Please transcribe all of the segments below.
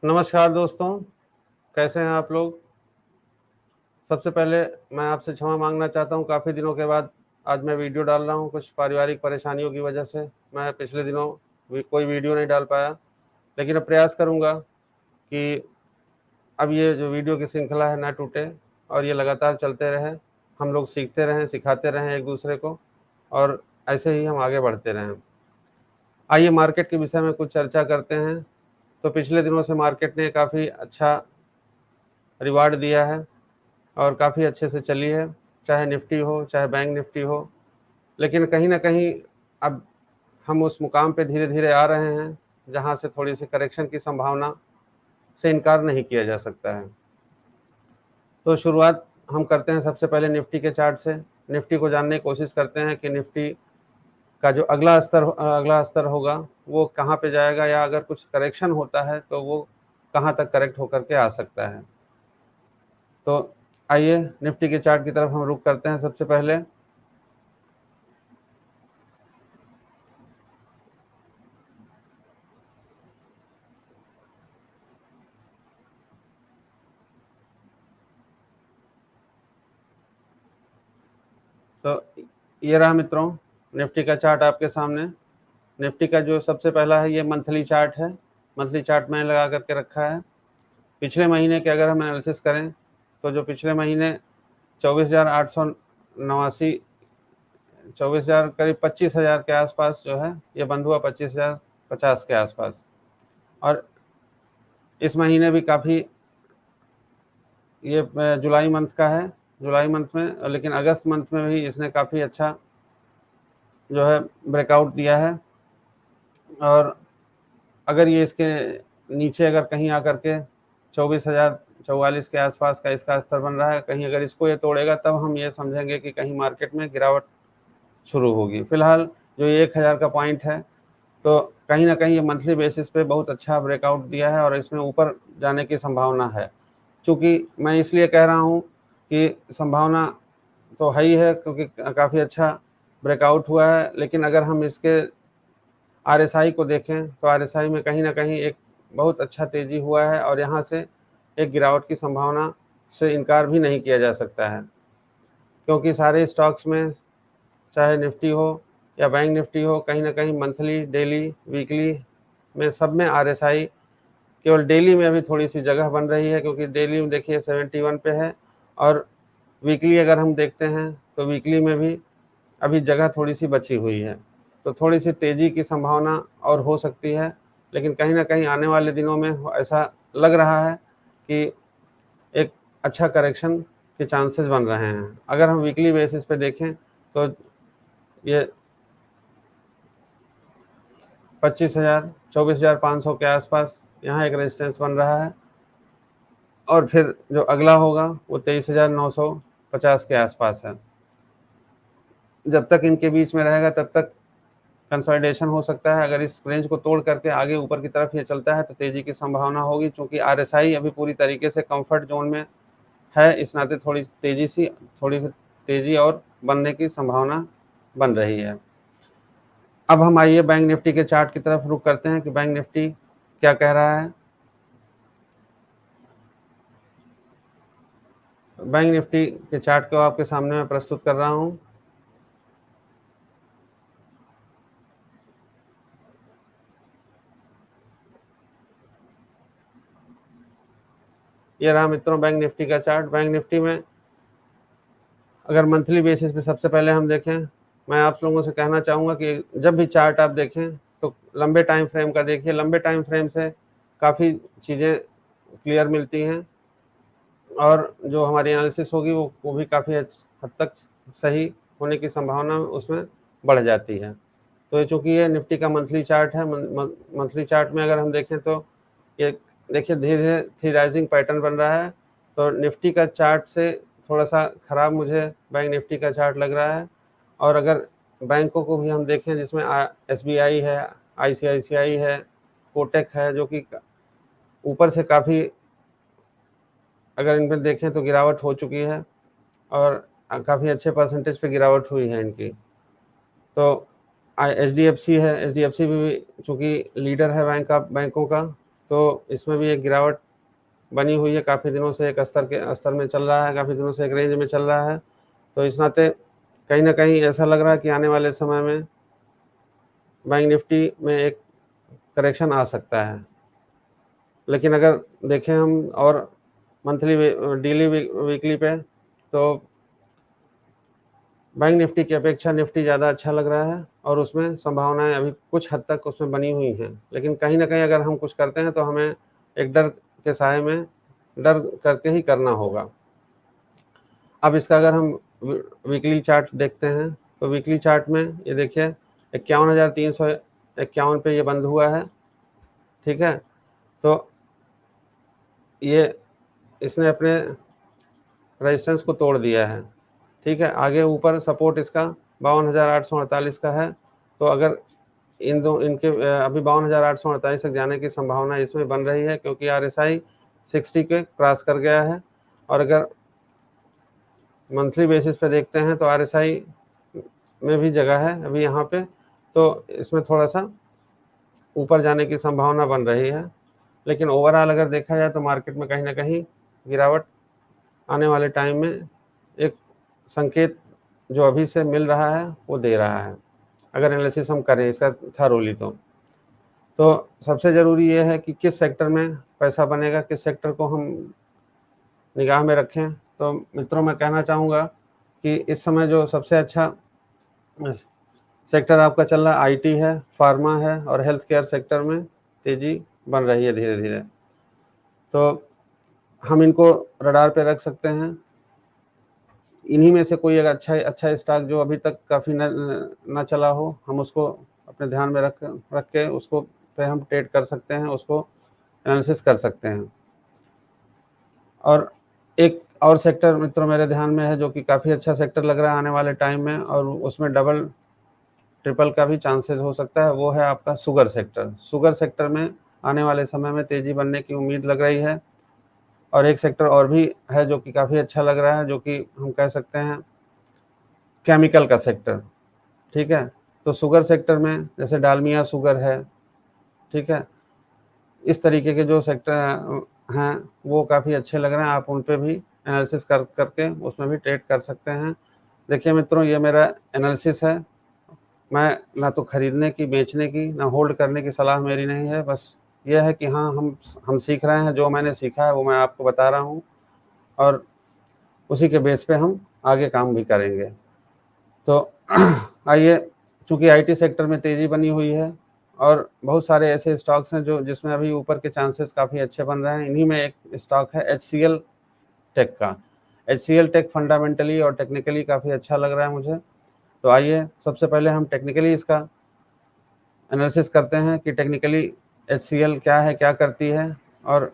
नमस्कार दोस्तों, कैसे हैं आप लोग? सबसे पहले मैं आपसे क्षमा माँगना चाहता हूँ, काफ़ी दिनों के बाद आज मैं वीडियो डाल रहा हूँ। कुछ पारिवारिक परेशानियों की वजह से मैं पिछले दिनों कोई वीडियो नहीं डाल पाया, लेकिन अब प्रयास करूँगा कि अब ये जो वीडियो की श्रृंखला है ना टूटे और ये लगातार चलते रहे। हम लोग सीखते रहें, सिखाते रहें एक-दूसरे को और ऐसे ही हम आगे बढ़ते रहें। आइए मार्केट के विषय में कुछ चर्चा करते हैं। तो पिछले दिनों से मार्केट ने काफ़ी अच्छा रिवार्ड दिया है और काफ़ी अच्छे से चली है, चाहे निफ्टी हो, चाहे बैंक निफ्टी हो। लेकिन कहीं न कहीं अब हम उस मुकाम पे धीरे-धीरे आ रहे हैं, जहाँ से थोड़ी-सी करेक्शन की संभावना से इनकार नहीं किया जा सकता है। तो शुरुआत हम करते हैं सबसे पहले निफ्टी के चार्ट से। निफ्टी को जानने की कोशिश करते हैं कि निफ्टी का जो अगला स्तर होगा, वो कहाँ पे जाएगा या अगर कुछ करेक्शन होता है, तो वो कहाँ तक करेक्ट होकर के आ सकता है। तो आइए निफ्टी के चार्ट की तरफ हम रुख करते हैं सबसे पहले। तो ये रहा मित्रों निफ्टी का चार्ट आपके सामने। निफ्टी का जो सबसे पहला है ये मंथली चार्ट है। मंथली चार्ट मैंने लगा करके रखा है। पिछले महीने के अगर हम एनालिसिस करें तो जो पिछले महीने 24,889 24,000 करीब 25,000 के आसपास जो है ये बंद हुआ 25,050 के आसपास। और इस महीने भी काफ़ी ये जुलाई मंथ का है, जुलाई मंथ में, लेकिन अगस्त मंथ में भी इसने काफ़ी अच्छा जो है ब्रेकआउट दिया है। और अगर ये इसके नीचे अगर कहीं आकर के 24,044 के आसपास का इसका स्तर बन रहा है, कहीं अगर इसको ये तोड़ेगा तब हम ये समझेंगे कि कहीं मार्केट में गिरावट शुरू होगी। फिलहाल जो ये 1,000 का पॉइंट है, तो कहीं ना कहीं ये मंथली बेसिस पे बहुत अच्छा ब्रेकआउट दिया है और इसमें ऊपर जाने की संभावना है। चूँकि मैं इसलिए कह रहा हूँ कि संभावना तो है ही है, क्योंकि काफ़ी अच्छा ब्रेकआउट हुआ है। लेकिन अगर हम इसके आरएसआई को देखें तो आरएसआई में कहीं न कहीं एक बहुत अच्छा तेज़ी हुआ है और यहाँ से एक गिरावट की संभावना से इनकार भी नहीं किया जा सकता है। क्योंकि सारे स्टॉक्स में, चाहे निफ्टी हो या बैंक निफ्टी हो, कहीं न कहीं मंथली, डेली, वीकली में सब में आरएसआई, केवल डेली में अभी थोड़ी-सी जगह बन रही है, क्योंकि डेली में देखिए 71 पे है और वीकली अगर हम देखते हैं तो वीकली में भी अभी जगह थोड़ी-सी बची हुई है। तो थोड़ी-सी तेज़ी की संभावना और हो सकती है, लेकिन कहीं न कहीं आने वाले दिनों में ऐसा लग रहा है कि एक अच्छा करेक्शन के चांसेस बन रहे हैं। अगर हम वीकली बेसिस पे देखें तो ये 25,000 24,500 के आसपास यहाँ एक रेजिस्टेंस बन रहा है और फिर जो अगला होगा वो 23,950 के आसपास है। जब तक इनके बीच में रहेगा तब तक कंसोलिडेशन हो सकता है। अगर इस रेंज को तोड़ करके आगे ऊपर की तरफ ये चलता है तो तेज़ी की संभावना होगी, क्योंकि आरएसआई अभी पूरी तरीके से कंफर्ट जोन में है, इस नाते थोड़ी तेज़ी और बनने की संभावना बन रही है। अब हम आइए बैंक निफ्टी के चार्ट की तरफ रुख करते हैं कि बैंक निफ्टी क्या कह रहा है। बैंक निफ्टी के चार्ट को आपके सामने मैं प्रस्तुत कर रहा हूँ। ये रहा मित्रों बैंक निफ्टी का चार्ट। बैंक निफ्टी में अगर मंथली बेसिस पे सबसे पहले हम देखें, मैं आप लोगों से कहना चाहूँगा कि जब भी चार्ट आप देखें तो लंबे टाइम फ्रेम का देखिए। लंबे टाइम फ्रेम से काफ़ी चीज़ें क्लियर मिलती हैं और जो हमारी एनालिसिस होगी वो भी काफ़ी हद तक सही होने की संभावना उसमें बढ़ जाती है। तो ये चूँकि ये निफ्टी का मंथली चार्ट है, मंथली चार्ट में अगर हम देखें तो ये देखिए धीरे-धीरे थ्री-राइजिंग पैटर्न बन रहा है। तो निफ्टी का चार्ट से थोड़ा-सा खराब मुझे बैंक निफ्टी का चार्ट लग रहा है। और अगर बैंकों को भी हम देखें जिसमें एसबीआई है, आईसीआईसीआई है, कोटक है, जो कि ऊपर से काफ़ी, अगर इनमें देखें तो गिरावट हो चुकी है और काफ़ी अच्छे परसेंटेज पे गिरावट हुई है इनकी। तो एच डी एफ सी है, एच डी एफ सी भी चूँकि लीडर है बैंकों का, तो इसमें भी एक गिरावट बनी हुई है, काफ़ी दिनों से एक स्तर में चल रहा है, काफ़ी दिनों से एक रेंज में चल रहा है। तो इस नाते कहीं न कहीं ऐसा लग रहा है कि आने वाले समय में बैंक निफ्टी में एक करेक्शन आ सकता है। लेकिन अगर देखें हम और मंथली डेली वीकली पे, तो बैंक निफ्टी की अपेक्षा निफ्टी ज़्यादा अच्छा लग रहा है और उसमें संभावनाएं अभी कुछ हद तक उसमें बनी हुई हैं। लेकिन कहीं ना कहीं अगर हम कुछ करते हैं तो हमें एक डर के साए में डर करके ही करना होगा। अब इसका अगर हम वीकली चार्ट देखते हैं तो वीकली चार्ट में ये देखिए 51,351 पे ये बंद हुआ है, ठीक है। तो ये इसने अपने रेजिस्टेंस को तोड़ दिया है, ठीक है। आगे ऊपर सपोर्ट इसका 52,848 का है। तो अगर इनके अभी 52,848 तक जाने की संभावना इसमें बन रही है, क्योंकि RSI 60 के क्रॉस कर गया है। और अगर मंथली बेसिस पे देखते हैं तो RSI में भी जगह है अभी यहाँ पे, तो इसमें थोड़ा सा ऊपर जाने की संभावना बन रही है। लेकिन ओवरऑल अगर देखा जाए तो मार्केट में कहीं ना कहीं गिरावट आने वाले टाइम में एक संकेत जो अभी से मिल रहा है वो दे रहा है, अगर एनालिसिस हम करें इसका थरोली। तो सबसे ज़रूरी ये है कि किस सेक्टर में पैसा बनेगा, किस सेक्टर को हम निगाह में रखें। तो मित्रों, मैं कहना चाहूँगा कि इस समय जो सबसे अच्छा सेक्टर आपका चल रहा है IT है, फार्मा है और हेल्थ केयर सेक्टर में तेज़ी बन रही है धीरे धीरे। तो हम इनको रडार पे रख सकते हैं। इन्हीं में से कोई एक अच्छा स्टॉक जो अभी तक काफ़ी न चला हो, हम उसको अपने ध्यान में रख के उसको पे हम ट्रेड कर सकते हैं, उसको एनालिसिस कर सकते हैं। और एक और सेक्टर मित्रों मेरे ध्यान में है जो कि काफ़ी अच्छा सेक्टर लग रहा है आने वाले टाइम में, और उसमें डबल ट्रिपल का भी चांसेस हो सकता है, वो है आपका शुगर सेक्टर। शुगर सेक्टर में आने वाले समय में तेज़ी बनने की उम्मीद लग रही है। और एक सेक्टर और भी है जो कि काफ़ी अच्छा लग रहा है, जो कि हम कह सकते हैं केमिकल का सेक्टर, ठीक है। तो शुगर सेक्टर में जैसे डालमिया शुगर है, ठीक है, इस तरीके के जो सेक्टर हैं वो काफ़ी अच्छे लग रहे हैं। आप उन पे भी एनालिसिस करके उसमें भी ट्रेड कर सकते हैं। देखिए मित्रों, ये मेरा एनालिसिस है। मैं ना तो खरीदने की, बेचने की, ना होल्ड करने की सलाह मेरी नहीं है। बस ये है कि हाँ, हम सीख रहे हैं, जो मैंने सीखा है वो मैं आपको बता रहा हूँ, और उसी के बेस पे हम आगे काम भी करेंगे। तो आइए, चूँकि IT सेक्टर में तेज़ी बनी हुई है और बहुत सारे ऐसे स्टॉक्स हैं जो जिसमें अभी ऊपर के चांसेस काफ़ी अच्छे बन रहे हैं। इन्हीं में एक स्टॉक है HCL टेक का। HCL टेक फंडामेंटली और टेक्निकली काफ़ी अच्छा लग रहा है मुझे। तो आइए सबसे पहले हम टेक्निकली इसका एनालिसिस करते हैं कि टेक्निकली HCL क्या है, क्या करती है, और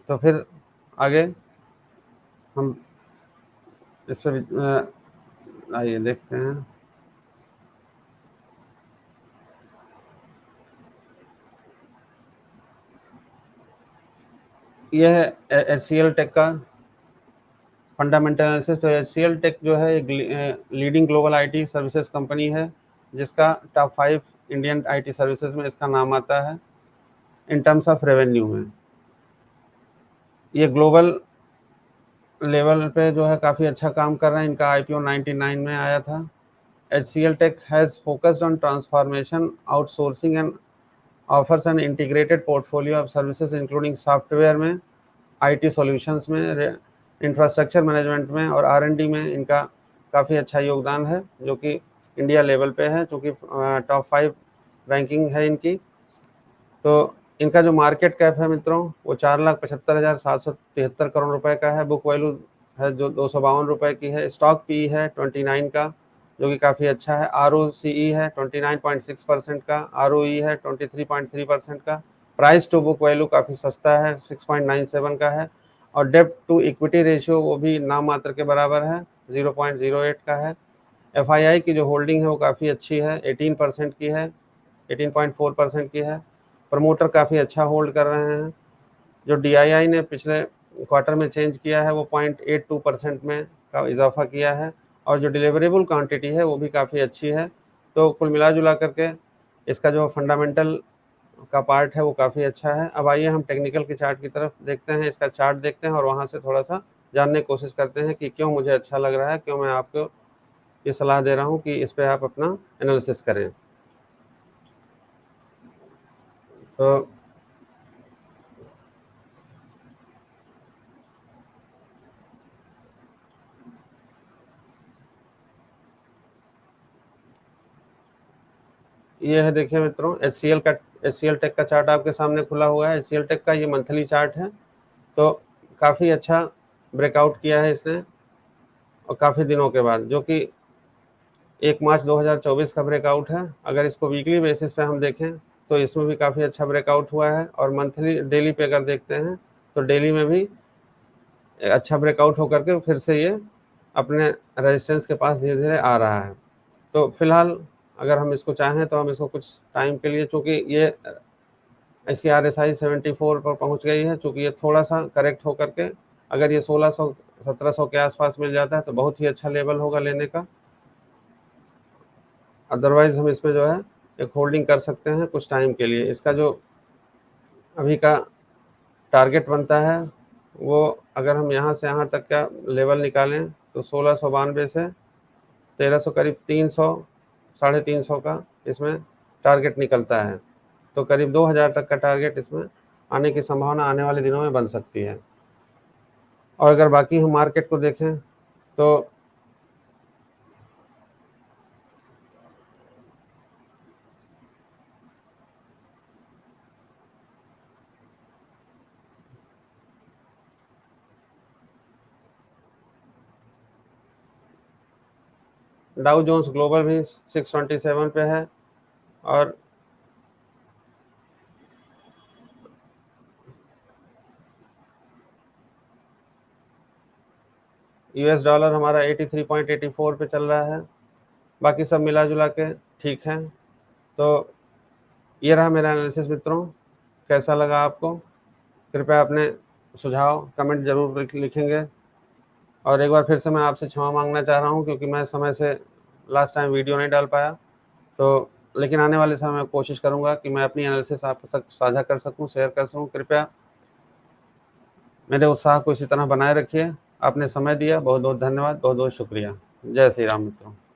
तो फिर आगे हम इस पर आइए देखते हैं। यह है HCL टेक का फंडामेंटल एनालिसिस। तो HCL टेक जो है एक leading global IT services company है, जिसका टॉप 5 इंडियन IT सर्विसेज में इसका नाम आता है इन टर्म्स ऑफ रेवेन्यू में। ये ग्लोबल लेवल पे जो है काफ़ी अच्छा काम कर रहे हैं। इनका IPO 99 में आया था। HCL Tech has focused on transformation, outsourcing and offers an integrated portfolio of services including software में, IT सॉल्यूशंस में, इंफ्रास्ट्रक्चर मैनेजमेंट में और R&D में इनका काफ़ी अच्छा योगदान है, जो कि इंडिया लेवल पे है, क्योंकि टॉप 5 रैंकिंग है इनकी। तो इनका जो मार्केट कैप है मित्रों वो 4,75,773 करोड़ रुपए का है। बुक वैल्यू है जो 252 रुपए की है। स्टॉक पी है 29 का, जो कि काफ़ी अच्छा है। ROCE है 29.6% का। ROE है 23.3% का। प्राइस टू बुक वैल्यू काफ़ी सस्ता है, 6.97 का है। और डेब्ट टू इक्विटी रेशियो वो भी नाम मात्र के बराबर है, 0.08 का है। FII की जो होल्डिंग है वो काफ़ी अच्छी है, 18% की है, 18.4% की है। प्रमोटर काफ़ी अच्छा होल्ड कर रहे हैं। जो DII ने पिछले क्वार्टर में चेंज किया है वो 0.82% में का इजाफा किया है, और जो डिलीवरेबल क्वांटिटी है वो भी काफ़ी अच्छी है। तो कुल मिला जुला करके इसका जो फंडामेंटल का पार्ट है वो काफ़ी अच्छा है। अब आइए हम टेक्निकल के चार्ट की तरफ देखते हैं, इसका चार्ट देखते हैं और वहाँ से थोड़ा-सा जानने की कोशिश करते हैं कि क्यों मुझे अच्छा लग रहा है, क्यों मैं आपको ये सलाह दे रहा हूँ कि इस पे आप अपना एनालिसिस करें। तो ये है, देखिए मित्रों, एचसीएल टेक का चार्ट आपके सामने खुला हुआ है। एचसीएल टेक का ये मंथली चार्ट है। तो काफ़ी अच्छा ब्रेकआउट किया है इसने और काफ़ी दिनों के बाद, जो कि 1 मार्च 2024 का ब्रेकआउट है। अगर इसको वीकली बेसिस पे हम देखें तो इसमें भी काफ़ी अच्छा ब्रेकआउट हुआ है और मंथली डेली पे अगर देखते हैं तो डेली में भी अच्छा ब्रेकआउट होकर के फिर से ये अपने रेजिस्टेंस के पास धीरे धीरे आ रहा है। तो फिलहाल अगर हम इसको चाहें तो हम इसको कुछ टाइम के लिए, चूँकि ये इसकी RSI 74 पर पहुंच गई है, चूँकि ये थोड़ा-सा करेक्ट होकर के अगर ये 1600-1700 के आसपास मिल जाता है तो बहुत ही अच्छा लेवल होगा लेने का। अदरवाइज़ हम इसमें जो है एक होल्डिंग कर सकते हैं कुछ टाइम के लिए। इसका जो अभी का टारगेट बनता है वो, अगर हम यहाँ से यहाँ तक का लेवल निकालें तो 1692 से 1300, करीब 300, 350 का इसमें टारगेट निकलता है। तो करीब 2000 तक का टारगेट इसमें आने की संभावना आने वाले दिनों में बन सकती है। और अगर बाकी हम मार्केट को देखें तो डाउ जोन्स ग्लोबल भी 627 पे है और यूएस डॉलर हमारा 83.84 पे चल रहा है। बाकी सब मिला जुला के ठीक है। तो ये रहा मेरा एनालिसिस मित्रों। कैसा लगा आपको? कृपया अपने सुझाव कमेंट जरूर लिखेंगे। और एक बार फिर से मैं आपसे क्षमा मांगना चाह रहा हूँ क्योंकि मैं समय से लास्ट टाइम वीडियो नहीं डाल पाया। तो लेकिन आने वाले समय में कोशिश करूँगा कि मैं अपनी एनालिसिस आप तक साझा कर सकूँ, शेयर कर सकूँ। कृपया मेरे उत्साह को इसी तरह बनाए रखिए। आपने समय दिया, बहुत बहुत धन्यवाद, बहुत बहुत शुक्रिया। जय श्री राम मित्रों।